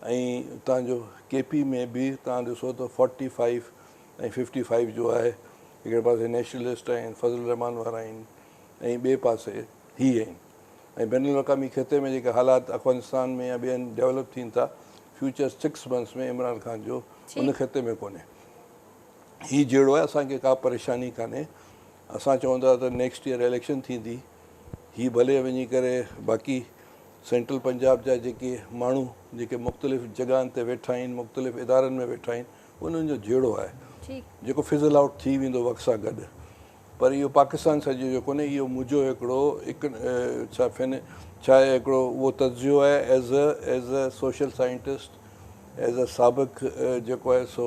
ऐं तव्हांजो KP में बि तव्हां ॾिसो त 45 ऐं 55 जो आहे। हिकिड़े पासे नेशनलिस्ट आहिनि, फज़ल रहमान वारा आहिनि, ऐं ॿिए पासे हीअ आहिनि। ऐं बैनुल अक़वामी खिते में जेके हालात अफ़गानिस्तान में या ॿियनि डेवलप थियनि था, फ्यूचर 6 मंथ्स में इमरान ख़ान जो उन खिते में कोन्हे। हीअ जहिड़ो आहे, असांखे का परेशानी कान्हे। असां चवंदा त नेक्स्ट ईयर इलेक्शन थींदी, हीअ भले वञी करे बाक़ी सेंट्रल पंजाब जा जेके माण्हू जेके मुख़्तलिफ़ जॻहियुनि ते वेठा आहिनि, मुख़्तलिफ़ इदारनि में वेठा आहिनि, उन्हनि जो जहिड़ो आहे जेको फिज़ल आउट थी वेंदो वक़्त सां गॾु। पर इहो पाकिस्तान सॼो जो कोन्हे, इहो मुंहिंजो हिकिड़ो छा आहे, हिकिड़ो उहो तजियो आहे as a social scientist, as a साबिक़ जेको आहे सो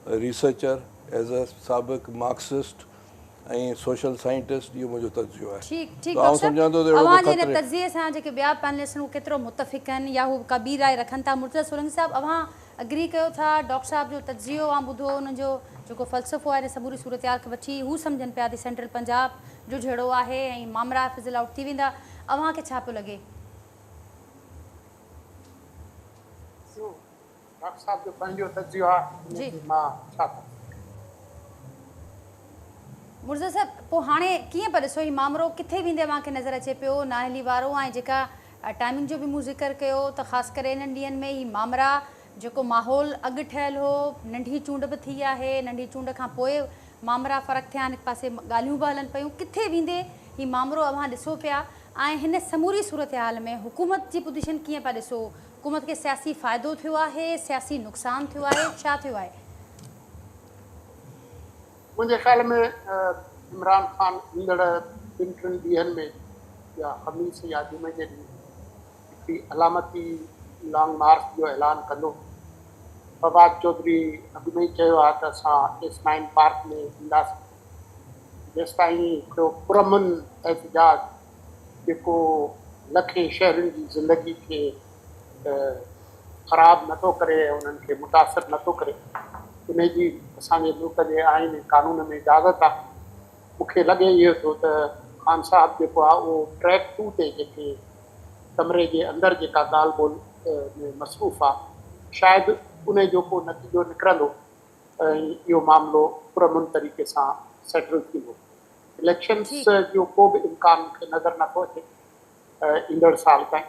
रिसर्चर, एज़ अ साबिक़ मार्क्सिस्ट ऐं सोशल साइंटिस्ट, इहो मुंहिंजो तजियो आहे। तजिए सां जेके ॿिया पैनलिस्ट हू केतिरो मुतफ़िक़ आहिनि या हू का ॿी राय रखनि था? मुर्तज़ा सोलंकी साहब, अव्हां अग्री कयो था डॉक्टर साहब जो तजियो आहे, ॿुधो हुनजो जेको फ़लसफ़ो आहे समूरी सूरत खे वठी, हू सम्झनि पिया थी सेंट्रल पंजाब जो जहिड़ो आहे ऐं मामला फिज़ल आउट थी वेंदा, अव्हांखे छा पियो लॻे? डॉक्टर साहब जो पंहिंजो तजियो आहे, मां छा मुर्ज़ा साहब, पोइ हाणे कीअं पिया ॾिसो हीउ मामिरो किथे वेंदे मूंखे नज़र अचे पियो नाअहली वारो ऐं जेका टाइमिंग जो बि मूं ज़िक्र कयो त ख़ासि करे इन्हनि ॾींहंनि में ही मामरा जेको माहौल अॻु ठहियलु हो, नंढी चूंड बि थी आहे, नंढी चूंड खां पोइ मामरा फ़र्क़ु थिया आहिनि, हिकु पासे ॻाल्हियूं बि हलनि पियूं, किथे वेंदे हीउ मामिरो अव्हां ॾिसो पिया ऐं हिन समूरी सूरत हाल में हुकूमत जी पोजीशन कीअं पिया ॾिसो? हुकूमत खे सियासी फ़ाइदो थियो आहे, सियासी नुक़सानु थियो आहे, छा थियो आहे? मुंहिंजे ख़्याल में इमरान ख़ान ईंदड़ 2-3 ॾींहंनि में या ख़मीस या जुमे जे ॾींहुं हिकिड़ी अलामती लॉन्ग मार्च जो ऐलान कंदो। फवाद चौधरी अॻु में ई चयो आहे त असां S9 पार्क में ईंदासीं। जेसिताईं हिकिड़ो पुरअमन एहतजाज जेको लखे शहरनि जी ज़िंदगी खे ख़राबु नथो करे, उन्हनि खे मुतासिर नथो करे, उन जी असांजे मुल्क जे आइन कानून में इजाज़त आहे। मूंखे लॻे इहो थो त ख़ान साहब जेको आहे उहो ट्रैक 2 ते जेके कमरे जे अंदरि जेका ॻाल्हि ॿोल में मसरूफ़ आहे, शायदि उन जो को नतीजो निकिरंदो ऐं इहो मामिलो पुरअमन तरीक़े सां सेटल थींदो। इलेक्शन्स जो को बि इम्कान मूंखे नज़र नथो अचे ईंदड़ साल ताईं,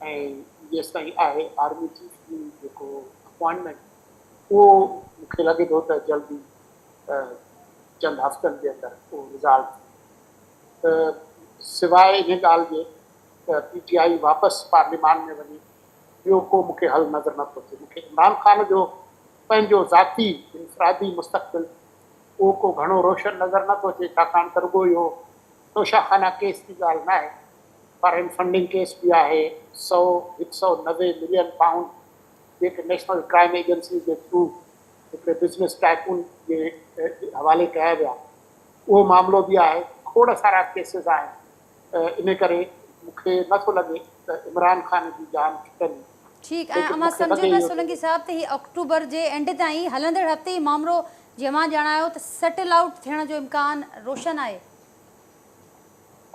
ऐं जेसिताईं आहे आर्मी चीफ जी जेको अपॉइंटमेंट, उहो मूंखे लॻे थो त जल्दी चंद हफ़्तनि जे अंदरि उहो रिज़ॉल्व त सवाइ इन ॻाल्हि जे त PTI वापसि पार्लियामान में वञे, ॿियो को मूंखे हल नज़र नथो अचे। मूंखे इमरान ख़ान जो पंहिंजो ज़ाती इनफ़रादी मुस्तक़बिल उहो को घणो रोशन नज़र नथो अचे, छाकाणि त रुॻो इहो तोशाखाना केस जी ॻाल्हि न आहे, फॉरेन फंडिंग केस बि आहे। 190 मिलियन पाउंड जेके नेशनल क्राइम एजेंसी जे थ्रू हिकिड़े बिज़नेस टाइकून जे हवाले कया विया, उहो मामिलो बि आहे। खोड़ सारा केसिस आहिनि, इन करे मूंखे नथो लॻे त इमरान ख़ान जी जान छुटंदी। ठीकु, ऐं अमां सम्झूं था सोलंकी साहब त हीउ अक्टूबर जे एंड ताईं हलंदड़ हफ़्ते ही मामिरो जीअं मां ॼाणायो त सेटल आउट थियण जो इम्कान रोशन आहे।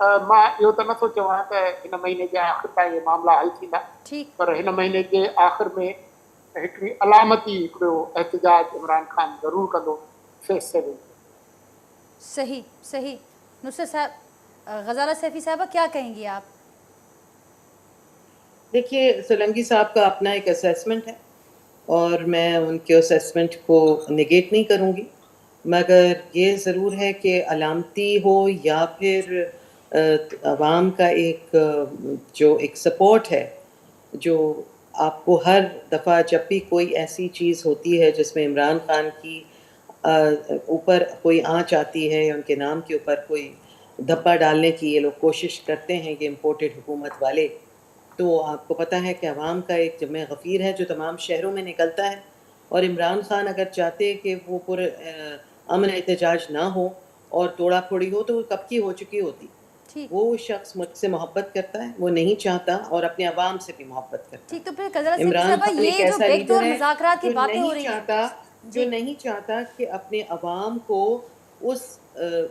मां इहो त नथो चवां त हिन महीने जे आख़िर ताईं इहे मामला हल थींदा, पर हिन महीने जे आख़िर में हिकिड़ी अलामती हिकिड़ो एहतजाज इमरान ख़ान ज़रूरु कंदो फेस 7। सही सही। नुसरत साहब, गज़ाला सैफी साहबा क्या कहेंगी आप? देखिए, सोलंकी साहब का अपना एक असेसमेंट है और मैं उनके असेसमेंट को निगेट नहीं करूँगी, मगर ये ज़रूर है कि अलामती हो या फिर अवाम का जो एक सपोर्ट है, जो आपको हर दफ़ा जब भी कोई ऐसी चीज़ होती है जिसमें इमरान ख़ान की ऊपर कोई आँच आती है या उनके नाम के ऊपर कोई धब्बा डालने की ये लोग कोशिश करते हैं, ये इम्पोर्टेड हुकूमत वाले, तो आपको पता है कि अवाम का एक जमे गफ़ीर है जो तमाम शहरों में निकलता है। और इमरान ख़ान अगर चाहते कि वो पूरे अमन एहतजाज ना हो और तोड़ा फोड़ी हो तो वो कब की हो चुकी होती। वो शख्स मुझसे मोहब्बत करता है, वो नहीं चाहता, और अपने अवाम से भी मोहब्बत करता है। तो फिर गज़ाला सैफी इमरान साहबा, खान एक ये जो ऐसा बैकडोर लीडर है मुज़ाकरात की बातें हो रही हैं, जो नहीं चाहता कि अपने अवाम को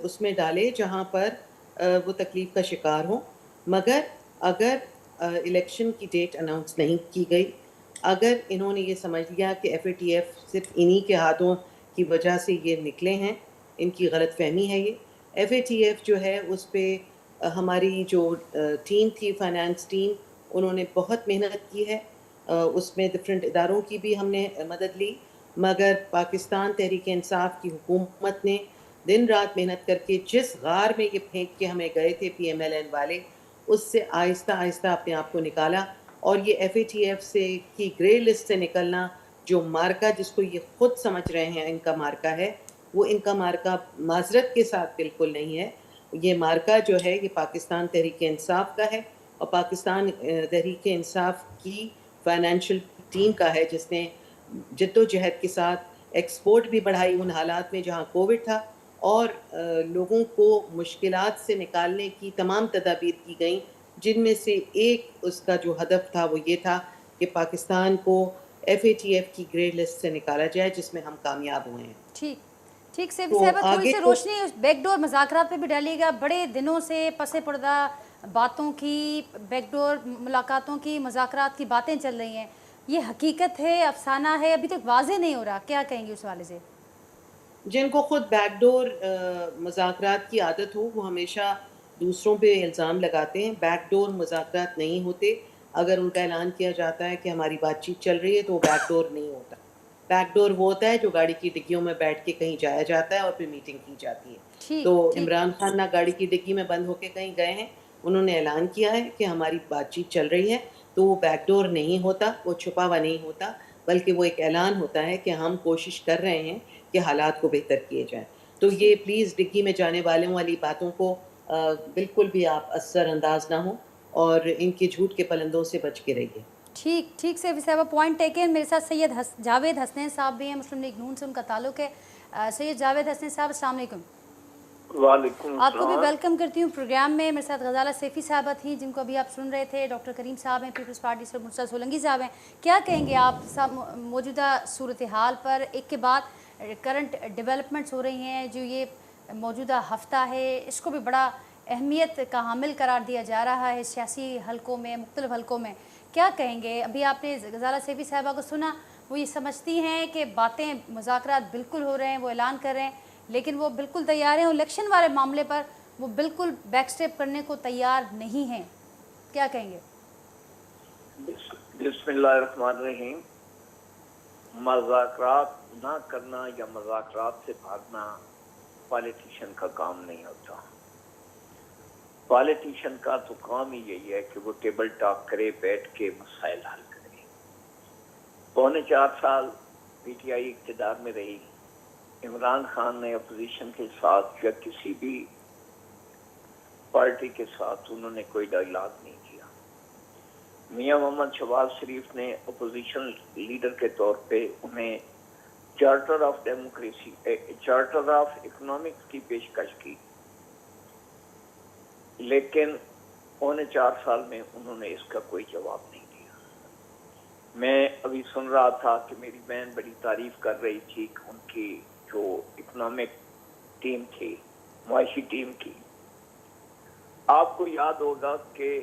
उसमें डाले जहाँ पर वो तकलीफ़ का शिकार हो। मगर अगर इलेक्शन की डेट अनाउंस नहीं की गई, अगर इन्होंने ये समझ लिया कि FATF सिर्फ इन्हीं के हाथों की वजह से ये निकले हैं, इनकी गलत फहमी है ये। FATF जो है उस पर हमारी जो टीम थी, फाइनेंस टीम, उन्होंने बहुत मेहनत की है, उसमें डिफरेंट इदारों की भी हमने मदद ली, मगर पाकिस्तान तहरीक इंसाफ की हुकूमत ने दिन रात मेहनत करके जिस गार में ये फेंक के हमें गए थे PMLN वाले, उससे आहिस्ता आहिस्ता अपने आप को निकाला। और ये FATF से की ग्रे लिस्ट से निकलना, जो मार्का जिसको ये खुद समझ रहे हैं इनका मार्का है, वो इनका मार्का माजरत के साथ बिल्कुल नहीं है। ये मार्का जो है ये पाकिस्तान तहरीक इंसाफ का है, और पाकिस्तान तहरीक इंसाफ की फाइनेंशियल टीम का है, जिसने जद्दोजहद के साथ एक्सपोर्ट भी बढ़ाई उन हालात में जहाँ कोविड था, और लोगों को मुश्किलात से निकालने की तमाम तदाबीर की गई, जिनमें से एक उसका जो हदफ था वो ये था कि पाकिस्तान को FATF की ग्रे लिस्ट से निकाला जाए, जिसमें हम कामयाब हुए हैं। ठीक ठीक से थोड़ी सी रोशनी उस बैकडोर मुज़ाकरात पे भी डालिएगा। बड़े दिनों से पसे पर्दा बातों की, बैकडोर मुलाकातों की, मुज़ाकरात की बातें चल रही हैं, ये हकीकत है, अफसाना है, अभी तक वाज़ेह नहीं हो रहा, क्या कहेंगे उस वाले से? جن کو خود بیک ڈور مذاکرات کی عادت ہو وہ ہمیشہ دوسروں پہ الزام لگاتے ہیں. بیک ڈور مذاکرات نہیں ہوتے. اگر ان کا اعلان کیا جاتا ہے کہ ہماری بات چیت چل رہی ہے تو وہ بیک ڈور نہیں ہوتا. بیک ڈور وہ ہوتا ہے جو گاڑی کی ڈگیوں میں بیٹھ کے کہیں جایا جاتا ہے اور پھر میٹنگ کی جاتی ہے. ٹھیک تو ٹھیک. عمران خان نہ گاڑی کی ڈگی میں بند ہو کے کہیں گئے ہیں, انہوں نے اعلان کیا ہے کہ ہماری بات چیت چل رہی ہے, تو وہ بیک ڈور نہیں ہوتا, وہ چھپا ہوا نہیں ہوتا, بلکہ وہ ایک اعلان ہوتا ہے کہ ہم کوشش کر رہے ہیں کہ حالات کو بہتر کیے جائیں. تو یہ پلیز ڈگی میں جانے والوں والی باتوں کو بالکل بھی آپ اثر انداز نہ ہوں اور ان کے جھوٹ کے پلندوں سے بچ کے رہیے. ٹھیک ٹھیک سے صاحبہ پوائنٹ ٹیکن. میرے ساتھ سید جاوید حسنین صاحب بھی ہیں, مسلم لیگ نون سے ان کا تعلق ہے. سید جاوید حسنین صاحب السلام علیکم. وعلیکم السلام. آپ کو بھی ویلکم کرتی ہوں پروگرام میں. میرے ساتھ غزالہ سیفی صاحبہ تھیں جن کو ابھی آپ سن رہے تھے. ڈاکٹر کریم صاحب ہیں پیپلز پارٹی سے, مرتضیٰ سولنگی صاحب ہیں. کیا کہیں گے آپ موجودہ صورتحال پر؟ ایک کے بعد کرنٹ ڈیولپمنٹس ہو رہی ہیں, جو یہ موجودہ ہفتہ ہے اس کو بھی بڑا اہمیت کا حامل قرار دیا جا رہا ہے سیاسی حلقوں میں, مختلف حلقوں میں. کیا کہیں گے؟ ابھی آپ نے غزالہ سیفی صاحبہ کو سنا, وہ یہ سمجھتی ہیں کہ باتیں مذاکرات بالکل ہو رہے ہیں, وہ اعلان کر رہے ہیں, لیکن وہ بالکل تیار ہیں, اور الیکشن والے معاملے پر وہ بالکل بیک سٹیپ کرنے کو تیار نہیں ہیں. کیا کہیں گے؟ بسم اللہ الرحمن الرحیم. مذاکرات نہ کرنا یا مذاکرات سے بھاگنا پالیٹیشین کا کام نہیں ہوتا. پالیٹیشین کا تو کام ہی یہی ہے کہ وہ ٹیبل ٹاک کرے, بیٹھ کے مسائل حل کرے. 4.25 سال پی ٹی آئی اقتدار میں رہی. عمران خان نے اپوزیشن کے ساتھ یا کسی بھی پارٹی کے ساتھ انہوں نے کوئی ڈائلاگ نہیں کیا. میاں محمد شہباز شریف نے اپوزیشن لیڈر کے طور پہ انہیں charter of democracy, charter of economics کی پیشکش کی, لیکن 4.25 سال میں انہوں نے اس کا کوئی جواب نہیں دیا. میں ابھی سن رہا تھا کہ میری بہن بڑی تعریف کر رہی تھی کہ ان کی جو اکنامک ٹیم تھی, معاشی ٹیم کی. آپ کو یاد ہوگا کہ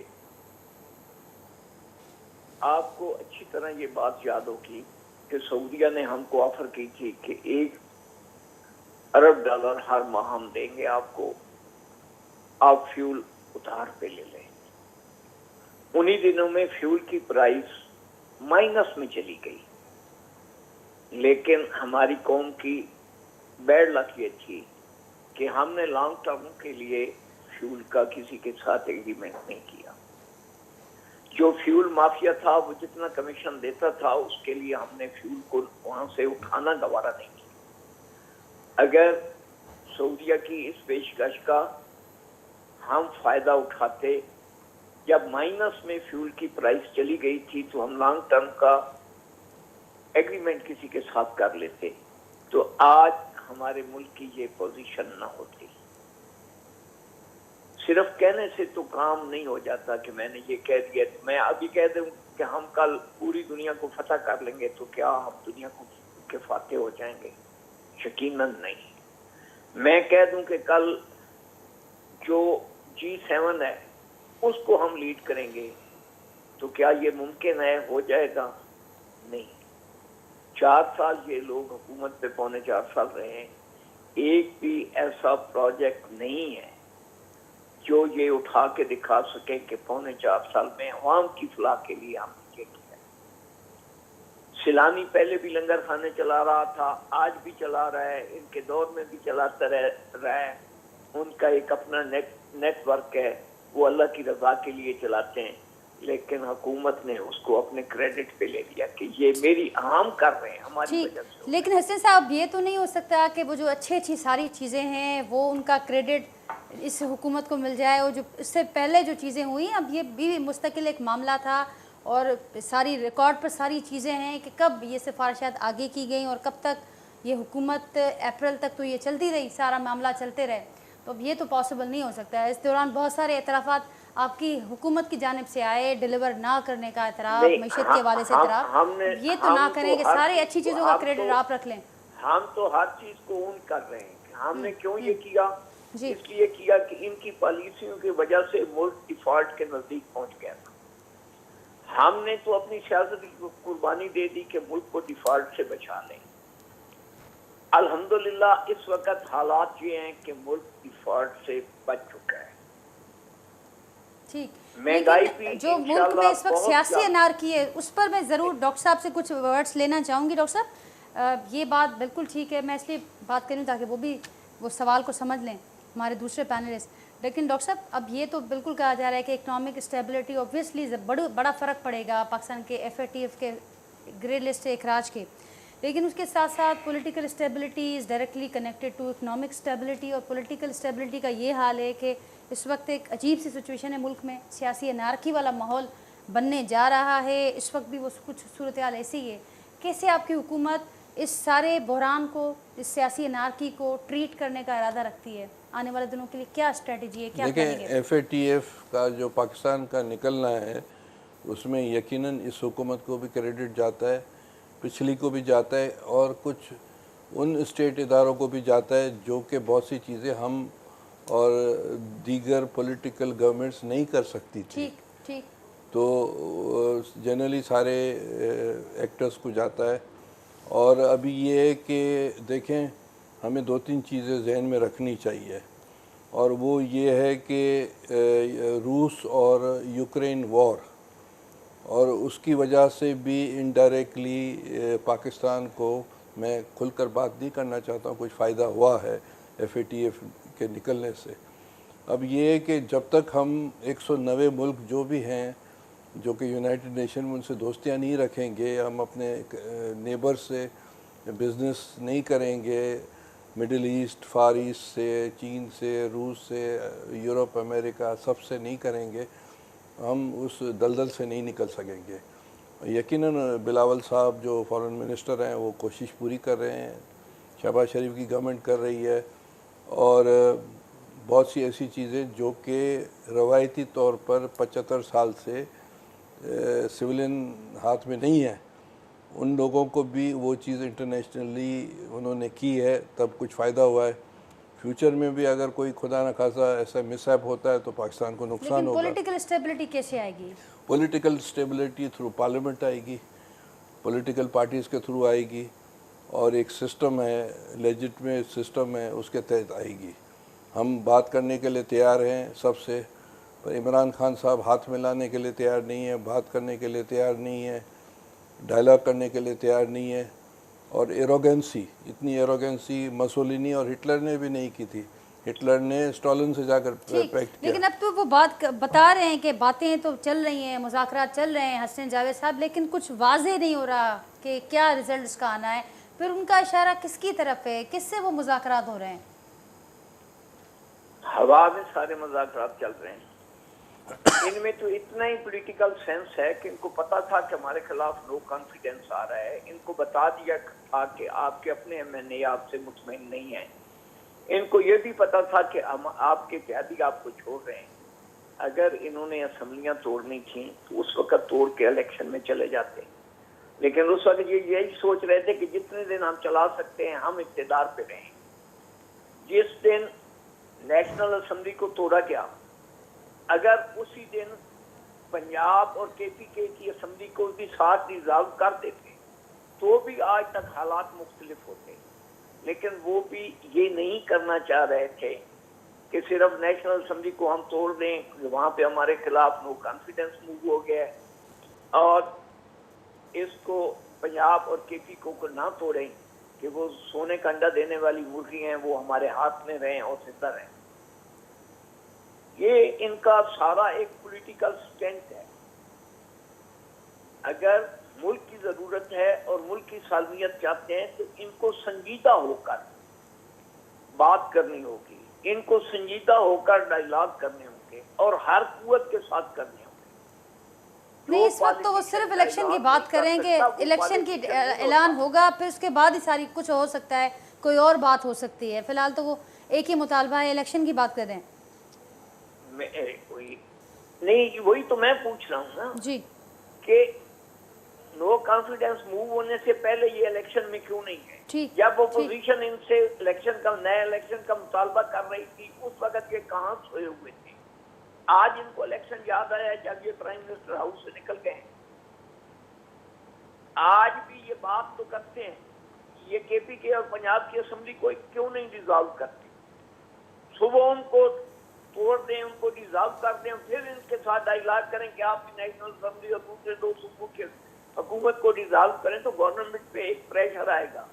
آپ کو اچھی طرح یہ بات یاد ہوگی کہ سعودیہ نے ہم کو آفر کی تھی کہ $1 ارب ہر ماہ ہم دیں گے آپ کو, آپ فیول ادھار پہ لے لیں. انہی دنوں میں فیول کی پرائس مائنس میں چلی گئی, لیکن ہماری قوم کی بیڈ لک یہ تھی کہ ہم نے لانگ ٹرم کے لیے فیول کا کسی کے ساتھ ایگریمنٹ نہیں کیا. جو فیول مافیا تھا وہ جتنا کمیشن دیتا تھا اس کے لیے ہم نے فیول کو وہاں سے اٹھانا گوارا نہیں کیا. اگر سعودیہ کی اس پیشکش کا ہم فائدہ اٹھاتے, جب مائنس میں فیول کی پرائس چلی گئی تھی تو ہم لانگ ٹرم کا ایگریمنٹ کسی کے ساتھ کر لیتے, تو آج ہمارے ملک کی یہ پوزیشن نہ ہوتی. صرف کہنے سے تو کام نہیں ہو جاتا کہ میں نے یہ کہہ دیا, میں ابھی کہہ دوں کہ ہم کل پوری دنیا کو فتح کر لیں گے تو کیا ہم دنیا کے فاتح ہو جائیں گے؟ یقیناً نہیں. میں کہہ دوں کہ کل جو G7 ہے اس کو ہم لیڈ کریں گے تو کیا یہ ممکن ہے؟ ہو جائے گا؟ نہیں. 4 سال یہ لوگ حکومت پہ 4.25 سال رہے ہیں, ایک بھی ایسا پروجیکٹ نہیں ہے جو یہ اٹھا کے دکھا سکیں کہ 4.25 سال میں عوام کی فلاح کے لیے ہم نے یہ کیا. سیلانی پہلے بھی لنگر خانے چلا رہا تھا, آج بھی چلا رہا ہے, ان کے دور میں بھی چلاتا رہا ہے. ان کا ایک اپنا نیٹ ورک ہے, وہ اللہ کی رضا کے لیے چلاتے ہیں, لیکن حکومت نے اس کو اپنے کریڈٹ پہ لے لیا کہ یہ میری عام کر رہے ہیں ہماری وجہ سے. لیکن حسین صاحب یہ تو نہیں ہو سکتا کہ وہ جو اچھی ساری چیزیں ہیں وہ ان کا کریڈٹ اس حکومت کو مل جائے, اور جو اس سے پہلے جو چیزیں ہوئی اب یہ بھی مستقل ایک معاملہ تھا, اور ساری ریکارڈ پر ساری چیزیں ہیں کہ کب یہ سفارشات آگے کی گئیں اور کب تک یہ حکومت اپریل تک تو یہ چلتی رہی, سارا معاملہ چلتے رہے. تو اب یہ تو پاسبل نہیں ہو سکتا ہے. اس دوران بہت سارے اعترافات آپ کی حکومت کی جانب سے آئے, ڈیلیور نہ کرنے کا اعتراف, معیشت کے حوالے سے اعتراف, یہ تو نہ کریں کہ سارے اچھی چیزوں کا کریڈٹ آپ رکھ لیں. ہم تو ہر چیز کو اون کر رہے ہیں کہ ہم نے کیوں یہ کیا, اس لیے کیا کہ ان کی پالیسیوں کی وجہ سے ملک ڈیفالٹ کے نزدیک پہنچ گیا تھا. ہم نے تو اپنی سیاست کی قربانی دے دی کہ ملک کو ڈیفالٹ سے بچا لیں. अल्हम्दुलिल्लाह इस वक्त हालात ये हैं कि मुल्क डिफॉल्ट से बच चुका है। ठीक, महंगाई लेकिन भी जो मुल्क में इंशाल्लाह इस वक्त बहुत सियासी ज्यादा- अनारकी है उस पर मैं ज़रूर डॉक्टर साहब से कुछ वर्ड्स लेना चाहूँगी। डॉक्टर साहब ये बात बिल्कुल ठीक है, मैं इसलिए बात करूँ ताकि वो भी वो सवाल को समझ लें हमारे दूसरे पैनलिस्ट। लेकिन डॉक्टर साहब अब ये तो बिल्कुल कहा जा रहा है कि इकनॉमिक स्टेबिलिटी ऑब्वियसली बड़ा फ़र्क पड़ेगा पाकिस्तान के FATF के ग्रे लिस्ट से इखराज के, लेकिन उसके साथ साथ political stability is directly connected to economic stability. और पॉलिटिकल स्टेबिलिटी का ये हाल है कि इस वक्त एक अजीब सी सिचुएशन है मुल्क में, सियासी अनारकी वाला माहौल बनने जा रहा है। इस वक्त भी वो कुछ सूरत हाल ऐसी है। कैसे आपकी हुकूमत इस सारे बहरान को, इस सियासी अनारकी को ट्रीट करने का इरादा रखती है? आने वाले दिनों के लिए क्या स्ट्रेटजी है, क्या देखें, FATF का जो पाकिस्तान का निकलना है उसमें यकीनन इस हुकूमत को भी क्रेडिट जाता है, पिछली को भी जाता है और कुछ उन स्टेट इदारों को भी जाता है जो कि बहुत सी चीज़ें हम और दीगर पॉलिटिकल गवर्नमेंट्स नहीं कर सकती थी। ठीक ठीक, तो जनरली सारे एक्टर्स को जाता है। और अभी ये है कि देखें, हमें 2-3 चीज़ें जहन में रखनी चाहिए, और वो ये है कि रूस और यूक्रेन वॉर और उसकी वजह से भी इनडायरेक्टली पाकिस्तान को, मैं खुलकर बात नहीं करना चाहता हूँ, कुछ फ़ायदा हुआ है FATF के निकलने से। अब ये है कि जब तक हम 190 मुल्क जो भी हैं जो कि यूनाइटेड नेशन में उनसे दोस्तियाँ नहीं रखेंगे, हम अपने नेबर से बिज़नेस नहीं करेंगे, मिडिल ईस्ट, फार ईस्ट से, चीन से, रूस से, यूरोप, अमेरिका सबसे नहीं करेंगे, हम उस दलदल से नहीं निकल सकेंगे। यकीनन बिलावल साहब जो फॉरेन मिनिस्टर हैं वो कोशिश पूरी कर रहे हैं, शहबाज शरीफ की गवर्नमेंट कर रही है, और बहुत सी ऐसी चीज़ें जो कि रवायती तौर पर 75 साल से सिविलियन हाथ में नहीं है, उन लोगों को भी वो चीज़ इंटरनेशनली उन्होंने की है, तब कुछ फ़ायदा हुआ है। फ्यूचर में भी अगर कोई खुदा न खासा ऐसा मिसहैप होता है तो पाकिस्तान को नुकसान लेकिन होगा। पॉलिटिकल स्टेबिलिटी कैसे आएगी? पॉलिटिकल स्टेबिलिटी थ्रू पार्लियामेंट आएगी, पॉलिटिकल पार्टीज़ के थ्रू आएगी, और एक सिस्टम है, लेजिटिमेट सिस्टम है, उसके तहत आएगी। हम बात करने के लिए तैयार हैं सबसे, पर इमरान खान साहब हाथ मिलाने के लिए तैयार नहीं है, बात करने के लिए तैयार नहीं है, डायलॉग करने के लिए तैयार नहीं है। और एरोगेंसी, इतनी एरोगेंसी मसोलिनी और हिटलर ने भी नहीं की थी। हिटलर ने स्टॉलिन से जाकर ठीक, पैक्ट लेकिन किया। अब तो वो बात बता रहे हैं कि बातें तो चल रही हैं, मुज़ाकरात चल रहे हैं हसन जावेद साहब, लेकिन कुछ वाज़े नहीं हो रहा कि क्या रिजल्ट इसका आना है। फिर उनका इशारा किसकी तरफ है, किससे वो मुज़ाकरात हो रहे हैं? हवा में सारे मुज़ाकरात चल रहे हैं। इनमें तो इतना ही पॉलिटिकल सेंस है कि इनको पता था कि हमारे खिलाफ नो कॉन्फिडेंस आ रहा है। इनको बता दिया था कि आपके अपने MNA आपसे मुतमईन नहीं है। इनको ये भी पता था कि हम आपके प्यादी आपको छोड़ रहे हैं। अगर इन्होंने असम्बलियां तोड़नी थी तो उस वक्त तोड़ के इलेक्शन में चले जाते, लेकिन उस वक्त ये यही सोच रहे थे कि जितने दिन हम चला सकते हैं हम इक़्तिदार पे रहें। जिस दिन नेशनल असेंबली को तोड़ा गया, अगर उसी दिन पंजाब और KPK की असेंबली को भी साथ डिसॉल्व कर देते तो भी आज तक हालात मुख्तलिफ होते, लेकिन वो भी ये नहीं करना चाह रहे थे कि सिर्फ नेशनल असेंबली को हम तोड़ दें, वहाँ पे हमारे खिलाफ नो कॉन्फिडेंस मूव हो गया है, और इसको पंजाब और KPK को ना तोड़ें कि वो सोने का अंडा देने वाली मुर्गी हैं, वो हमारे हाथ में रहें और जिंदा रहें। ये इनका सारा एक पॉलिटिकल स्टैंड है। अगर मुल्क की जरूरत है और मुल्क की सालमियत चाहते हैं तो इनको संजीदा होकर बात करनी होगी, इनको संजीदा होकर डायलॉग करने होंगे और हर कुव्वत के साथ करने होंगे। नहीं, इस वक्त तो वो सिर्फ इलेक्शन की बात करेंगे, इलेक्शन की ऐलान होगा, फिर उसके बाद ही सारी कुछ हो सकता है, कोई और बात हो सकती है। फिलहाल तो वो एक ही मुतालबा है, इलेक्शन की बात कर रहे हैं। नहीं, वही तो मैं पूछ रहा हूँ ना जी, कि नो कॉन्फिडेंस मूव होने से पहले ये इलेक्शन में क्यों नहीं है? ठीक, जब अपोजिशन इनसे इलेक्शन का, नया इलेक्शन का मुतालबा कर रही थी, उस वक्त ये कहाँ सोए हुए थे? आज इनको इलेक्शन याद आया जब ये प्राइम मिनिस्टर हाउस से निकल गए। आज भी ये बात तो करते हैं, ये KPK और पंजाब की असम्बली को क्यों नहीं डिजॉल्व करती? सुबह उनको तोड़ दें, उनको डिजॉल्व कर दें, फिर इनके साथ डायलॉग करें कि आप नेशनल असम्बली और दूसरे दो सूबों के हुकूमत को डिजॉल्व करें तो गवर्नमेंट पे एक प्रेशर आएगा।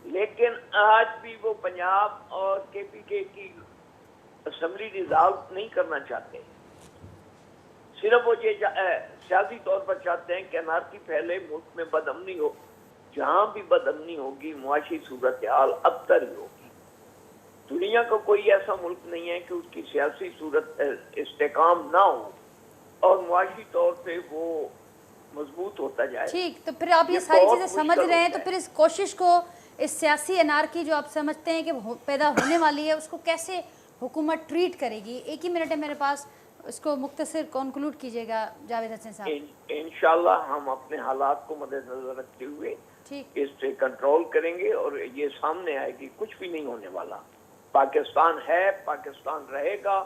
लेकिन आज भी वो पंजाब और KPK की असम्बली डिजॉल्व नहीं करना चाहते, सिर्फ वो ये सियासी तौर पर चाहते हैं कि अनारकी फैले, मुल्क में बदअमनी हो। जहाँ भी बदअमनी होगी मुआशी सूरत हाल अबतर ही होगी। दुनिया का कोई ऐसा मुल्क नहीं है कि उसकी सियासी सूरत इस्तेकाम ना हो और मुआशी तौर पे वो मजबूत होता जाए। ठीक, तो फिर आप ये सारी चीज़ें समझ रहे हैं, तो फिर इस कोशिश को, इस सियासी अनारकी जो आप समझते हैं कि पैदा होने वाली है, उसको कैसे हुकूमत ट्रीट करेगी? एक ही मिनट है मेरे पास, इसको मुख्तसर कंक्लूड कीजिएगा जावेद हसन साहब। इंशाल्लाह हम अपने हालात को मद्देनजर रखते हुए ठीक, इस पे कंट्रोल करेंगे और ये सामने आएगी, कुछ भी नहीं होने वाला। पाकिस्तान है, पाकिस्तान रहेगा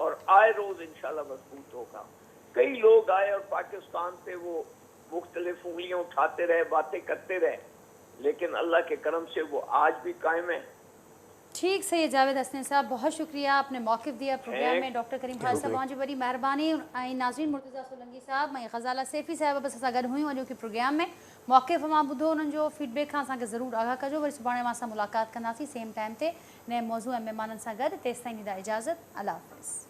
और आए रोज इंशाल्लाह मजबूत होगा। कई लोग आए और पाकिस्तान पे वो मुख्तलिफ उंगलियां उठाते रहे, बातें करते रहे, लेकिन अल्लाह के करम से वो आज भी कायम है। ठीक सही जावेद हसन साहब, बहुत शुक्रिया, आपने मौक़िफ़ दिया प्रोग्राम में। डॉक्टर करीम ख़ान साहब जी बड़ी मेहरबानी। नाज़रीन, मुर्तज़ा सोलंकी साहब, मैं ग़ज़ाला सैफ़ी साहब बस असां गॾु हुयूं अॼु के प्रोग्राम में। मौक़िफ़ मां ॿुधो, उन्हनि जो फीडबैक खां असांखे ज़रूरु आगाह कजो। वरी सुभाणे मां असां मुलाक़ात कंदासीं सेम टाइम ते नए मौज़ू ऐं महिमाननि सां गॾु। तेसिताईं ॾींदा इजाज़त, अल्लाह हाफ़िज़।